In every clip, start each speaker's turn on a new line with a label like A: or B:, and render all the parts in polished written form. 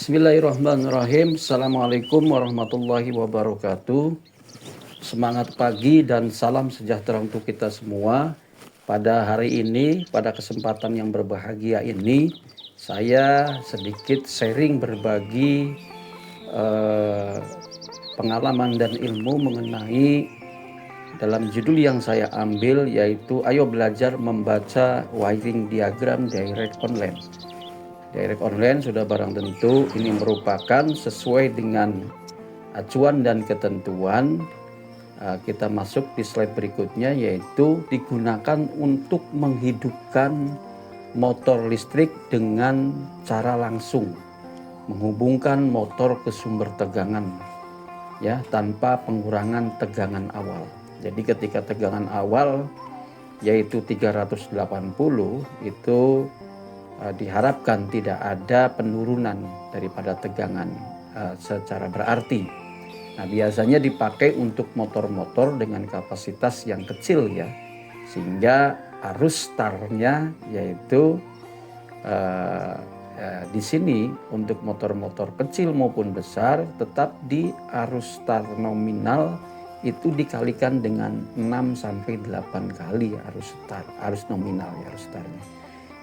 A: Bismillahirrahmanirrahim. Assalamualaikum warahmatullahi wabarakatuh. Semangat pagi dan salam sejahtera untuk kita semua. Pada hari ini, pada kesempatan yang berbahagia ini, saya sedikit sharing berbagi pengalaman dan ilmu mengenai dalam judul yang saya ambil, yaitu ayo belajar membaca wiring diagram direct online. Direct online sudah barang tentu ini merupakan sesuai dengan acuan dan ketentuan. Kita masuk di slide berikutnya, yaitu digunakan untuk menghidupkan motor listrik dengan cara langsung, menghubungkan motor ke sumber tegangan ya, tanpa pengurangan tegangan awal. Jadi ketika tegangan awal yaitu 380, itu diharapkan tidak ada penurunan daripada tegangan secara berarti. Nah, biasanya dipakai untuk motor-motor dengan kapasitas yang kecil ya, sehingga arus startnya yaitu di sini untuk motor-motor kecil maupun besar tetap di arus start nominal itu dikalikan dengan 6 sampai 8 kali arus nominal ya, arus startnya.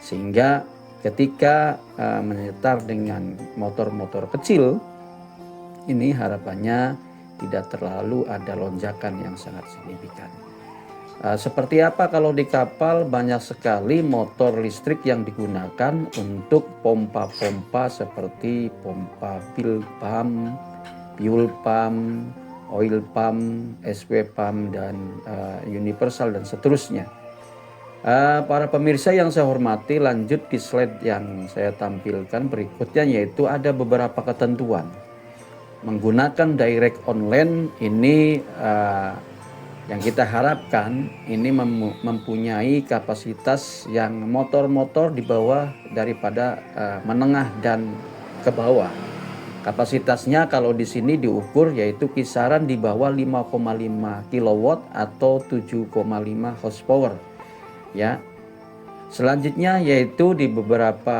A: Sehingga ketika menyetar dengan motor-motor kecil ini harapannya tidak terlalu ada lonjakan yang sangat signifikan. Seperti apa kalau di kapal? Banyak sekali motor listrik yang digunakan untuk pompa-pompa seperti pompa fuel pump, oil pump, SW pump, dan universal dan seterusnya. Para pemirsa yang saya hormati, lanjut di slide yang saya tampilkan berikutnya, yaitu ada beberapa ketentuan. Menggunakan direct online ini yang kita harapkan ini mempunyai kapasitas yang motor-motor di bawah daripada menengah dan ke bawah. Kapasitasnya kalau di sini diukur yaitu kisaran di bawah 5,5 kW atau 7,5 horsepower. Ya, selanjutnya yaitu di beberapa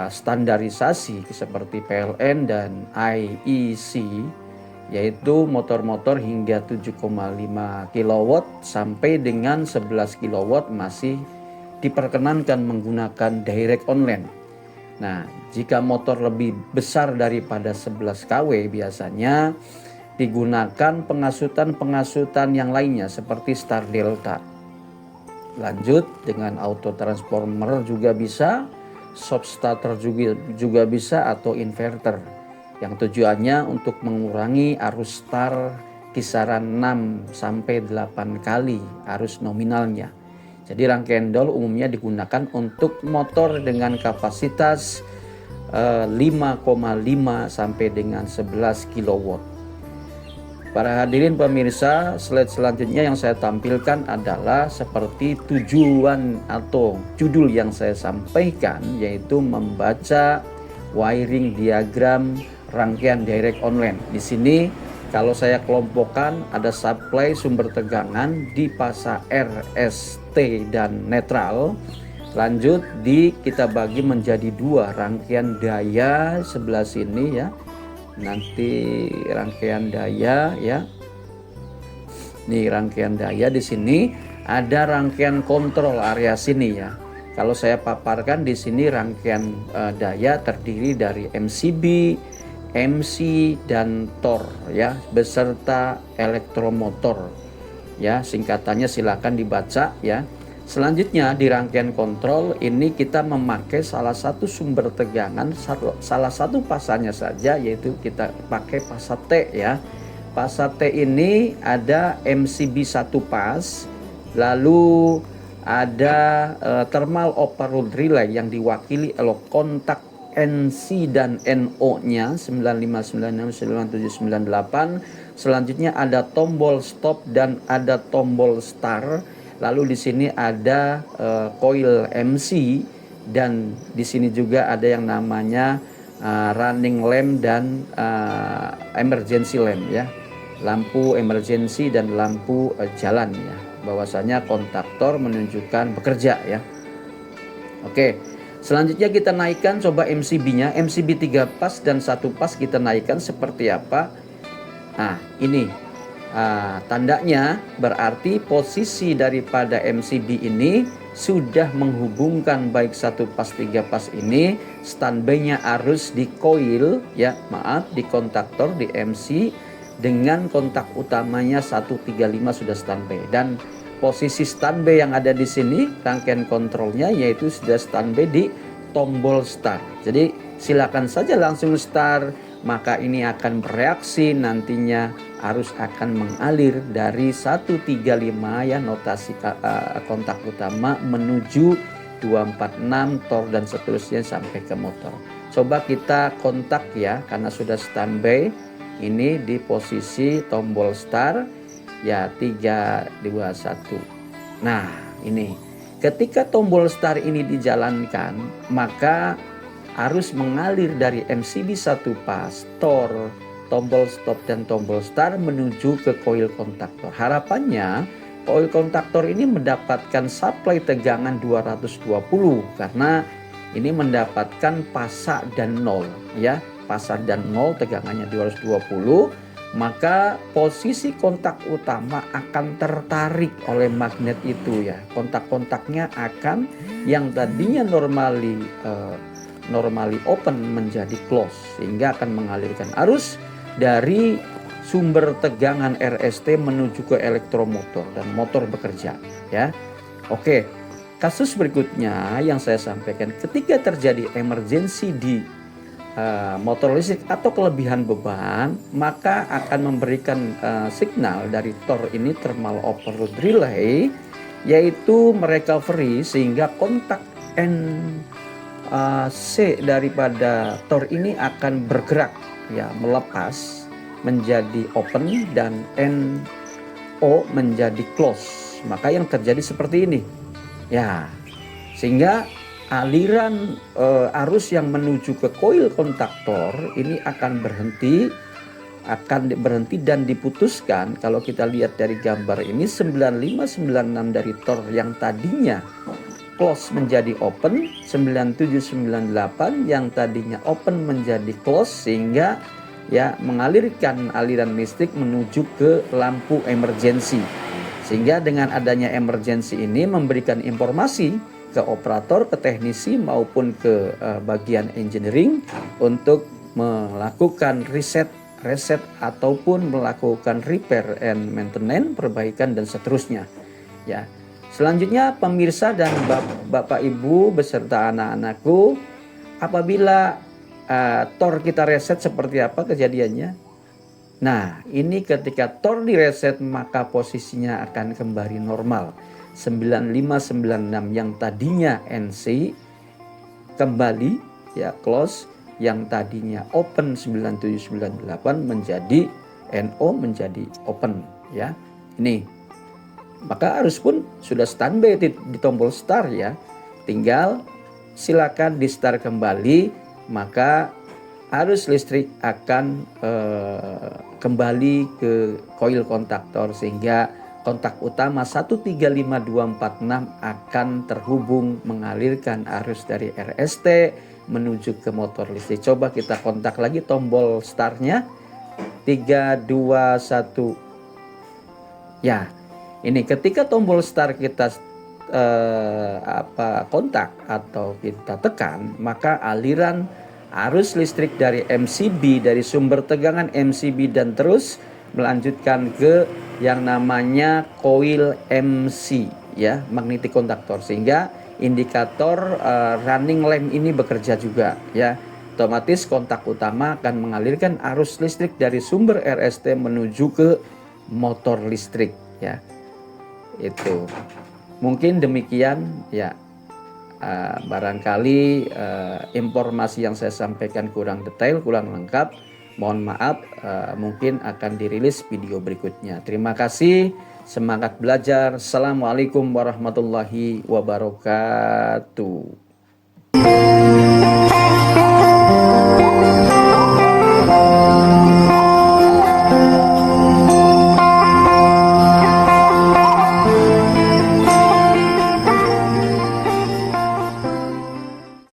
A: standarisasi seperti PLN dan IEC, yaitu motor-motor hingga 7,5 kW sampai dengan 11 kW masih diperkenankan menggunakan direct online. Nah, jika motor lebih besar daripada 11 kW biasanya digunakan pengasutan yang lainnya seperti Star Delta. Lanjut dengan auto transformer juga bisa, soft starter juga bisa, atau inverter, yang tujuannya untuk mengurangi arus start kisaran 6 sampai 8 kali arus nominalnya. Jadi rangkaian dol umumnya digunakan untuk motor dengan kapasitas 5,5 sampai dengan 11 kW. Para hadirin pemirsa, slide selanjutnya yang saya tampilkan adalah seperti tujuan atau judul yang saya sampaikan, yaitu membaca wiring diagram rangkaian direct online. Di sini kalau saya kelompokkan ada supply sumber tegangan di fasa RST dan netral. Lanjut kita bagi menjadi dua, rangkaian daya sebelah sini ya. Nanti rangkaian daya ya. Nih rangkaian daya di sini, ada rangkaian kontrol area sini ya. Kalau saya paparkan di sini rangkaian daya terdiri dari MCB, MC dan TOR ya, beserta elektromotor. Ya, singkatannya silakan dibaca ya. Selanjutnya di rangkaian kontrol ini kita memakai salah satu sumber tegangan, salah satu pasanya saja, yaitu kita pakai pasa T ya. Pasa T ini ada MCB 1 pas, lalu ada thermal overload relay yang diwakili oleh kontak NC dan NO nya 95969798. Selanjutnya ada tombol stop dan ada tombol start. Lalu di sini ada coil MC, dan di sini juga ada yang namanya running lamp dan emergency lamp ya, lampu emergency dan lampu jalan ya. Bahwasanya kontaktor menunjukkan bekerja ya. Oke, Selanjutnya kita naikkan coba MCB-nya, MCB 3 pas dan 1 pas kita naikkan seperti apa. Nah ini tandanya berarti posisi daripada MCB ini sudah menghubungkan baik 1 pas 3 pas ini, standby-nya arus di coil ya, maaf, di kontaktor di MC dengan kontak utamanya 135 sudah standby, dan posisi standby yang ada di sini rangkaian kontrolnya yaitu sudah standby di tombol start. Jadi silakan saja langsung start, maka ini akan bereaksi, nantinya arus akan mengalir dari 135 ya, notasi kontak utama menuju 246 tor dan seterusnya sampai ke motor. Coba kita kontak ya, karena sudah standby. Ini di posisi tombol start ya, 3 2 1. Nah ini ketika tombol start ini dijalankan, maka arus mengalir dari MCB 1 pas, tor, tombol stop dan tombol start menuju ke coil kontaktor. Harapannya coil kontaktor ini mendapatkan supply tegangan 220 karena ini mendapatkan pasak dan nol ya, pasak dan nol tegangannya 220, maka posisi kontak utama akan tertarik oleh magnet itu ya. Kontak-kontaknya akan yang tadinya normally open menjadi close, sehingga akan mengalirkan arus dari sumber tegangan RST menuju ke elektromotor dan motor bekerja ya. Oke, kasus berikutnya yang saya sampaikan, ketika terjadi emergensi di motor listrik atau kelebihan beban, maka akan memberikan signal dari tor ini, thermal overload relay, yaitu merecovery sehingga kontak NC daripada tor ini akan bergerak ya, melepas menjadi open dan NO menjadi close. Maka yang terjadi seperti ini ya, sehingga aliran arus yang menuju ke coil kontaktor ini akan berhenti dan diputuskan. Kalau kita lihat dari gambar ini, 9596 dari tor yang tadinya close menjadi open, 9798 yang tadinya open menjadi close, sehingga ya mengalirkan aliran listrik menuju ke lampu emergensi. Sehingga dengan adanya emergensi ini memberikan informasi ke operator, ke teknisi maupun ke bagian engineering untuk melakukan reset ataupun melakukan repair and maintenance, perbaikan dan seterusnya ya. Selanjutnya pemirsa dan Bapak Ibu beserta anak-anakku, apabila tor kita reset seperti apa kejadiannya? Nah, ini ketika tor direset maka posisinya akan kembali normal. 9596 yang tadinya NC kembali ya close, yang tadinya open 9798 menjadi NO menjadi open ya. Ini maka arus pun sudah standby di tombol start ya, tinggal silakan di start kembali, maka arus listrik akan kembali ke coil kontaktor, sehingga kontak utama 135246 akan terhubung mengalirkan arus dari RST menuju ke motor listrik. Coba kita kontak lagi tombol startnya 321 ya. Ini ketika tombol start kita kontak atau kita tekan, maka aliran arus listrik dari MCB, dari sumber tegangan MCB dan terus melanjutkan ke yang namanya coil MC ya, magnetic kontaktor, sehingga indikator running lamp ini bekerja juga ya. Otomatis kontak utama akan mengalirkan arus listrik dari sumber RST menuju ke motor listrik ya. Itu mungkin demikian ya. Barangkali informasi yang saya sampaikan kurang detail, kurang lengkap, mohon maaf. Mungkin akan dirilis video berikutnya. Terima kasih, semangat belajar. Assalamualaikum warahmatullahi wabarakatuh.